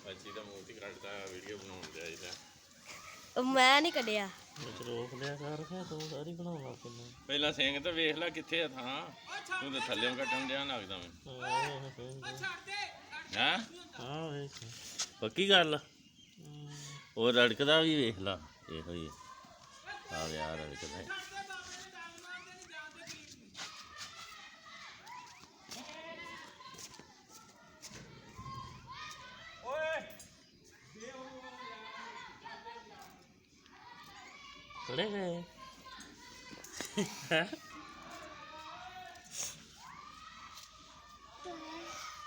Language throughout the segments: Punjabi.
ਬੱਚੀ ਦਾ ਮੂੰਹ ਤੇ ਕੱਢਦਾ ਵੀਡੀਓ ਬਣਾਉਣ ਦਿਆ ਇਹਦਾ ਮੈਂ ਨਹੀਂ ਕੱਢਿਆ ਰੋਕ ਲਿਆ ਕਰ ਫਿਰ ਤੂੰ ਸਾਰੀ ਬਣਾਉਣਾ ਕਿੰਨਾ ਪਹਿਲਾਂ ਸਿੰਘ ਤਾਂ ਵੇਖ ਲੈ ਕਿੱਥੇ ਆ ਥਾਂ ਤੂੰ ਤਾਂ ਥੱਲੇੋਂ ਕੱਟਣ ਡਿਆ ਲੱਗਦਾ ਮੈਨੂੰ ਹੈਂ ਹਾਂ ਵੇਖ ਪੱਕੀ ਗੱਲ ਉਹ ਰੜਕਦਾ ਵੀ ਵੇਖ ਲਾ ਇਹੋ ਹੀ ਆ ਯਾਰ ਰੜਕਦਾ चले गए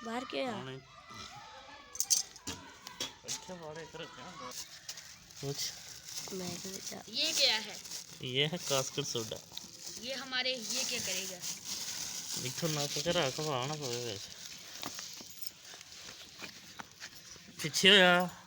बाहर क्या कुछ ये क्या है? ये है कास्केट सोडा ये हमारे ये क्या करेगा? इथों ना तो रख पाना पवे पीछे होया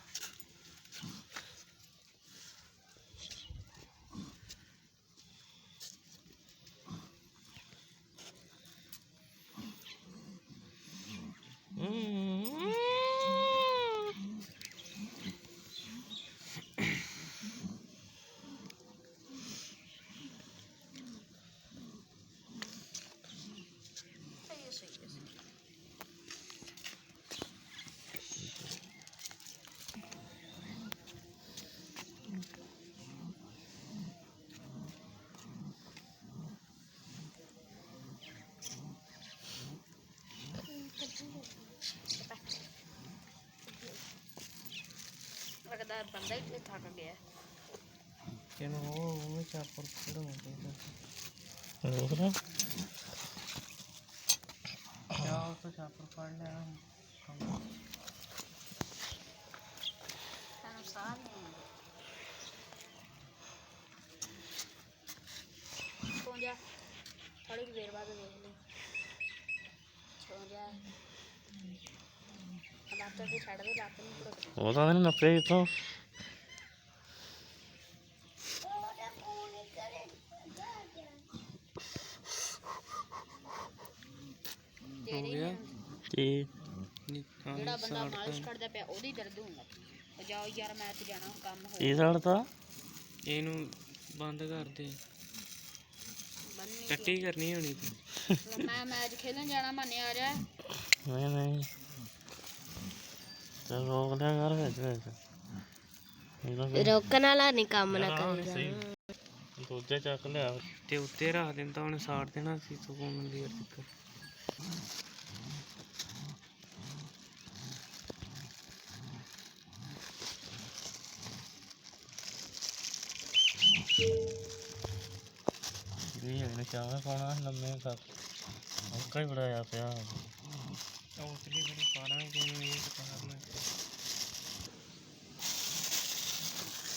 लगता बंदा ही थक गया वो चापर पकड़ो रोक ना क्या तो चापर पकड़ ले थोड़ी देर बाद देख ली सो जा लात भी छड़ दे लात नहीं वो तो नहीं नपे तो हो गया ਜਿਹੜਾ ਬੰਦਾ ਮਾਲਿਸ਼ ਕਰਦਾ ਪਿਆ ਉਹਦੀ ਦਰਦ ਹੁੰਦਾ ਜਾਓ ਯਾਰ ਮੈਂ ਤੇ ਜਾਣਾ ਕੰਮ ਹੋ ਇਹ ਸਾਲ ਤਾਂ ਇਹਨੂੰ ਬੰਦ ਕਰ ਦੇ ਟੱਟੀ ਕਰਨੀ ਹੋਣੀ ਮੈਂ ਮੈਚ ਖੇਲਣ ਜਾਣਾ ਮੰਨੇ ਆ ਜਾ नहीं नहीं तो रोक लिया कर ਰੋਕਣ ਵਾਲਾ ਨਹੀਂ ਕੰਮ ਨਾ ਕਰੇਗਾ दूजे चक लिया ਤੇ ਉੱਤੇ ਰੱਖ ਦਿੰਦਾ ਉਹਨੇ ਸਾੜ ਦੇਣਾ ਸੀ ਸਕੂਨ ਦੀ ਅਰਥ चावल पाना लम्बे तक कई बड़ा पिया ਉਤਲੀ ਬੜੀ ਪਾਣਾ ਜਿਹਨੂੰ ਇਹ ਕਰਨਾ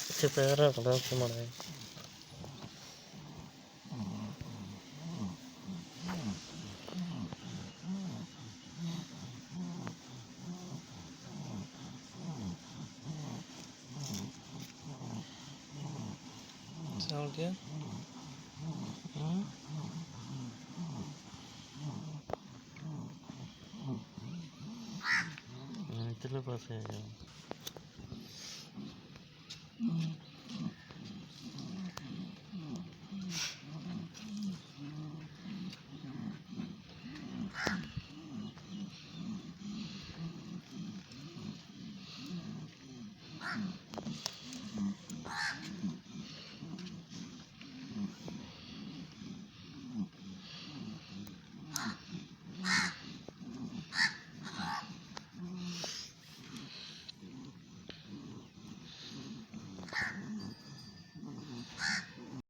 ਇੱਥੇ ਪੈਰ ਰੱਖਦਾ ਉੱਥੇ ਮੜਾ ਚੱਲ ਗਿਆ इतने पास है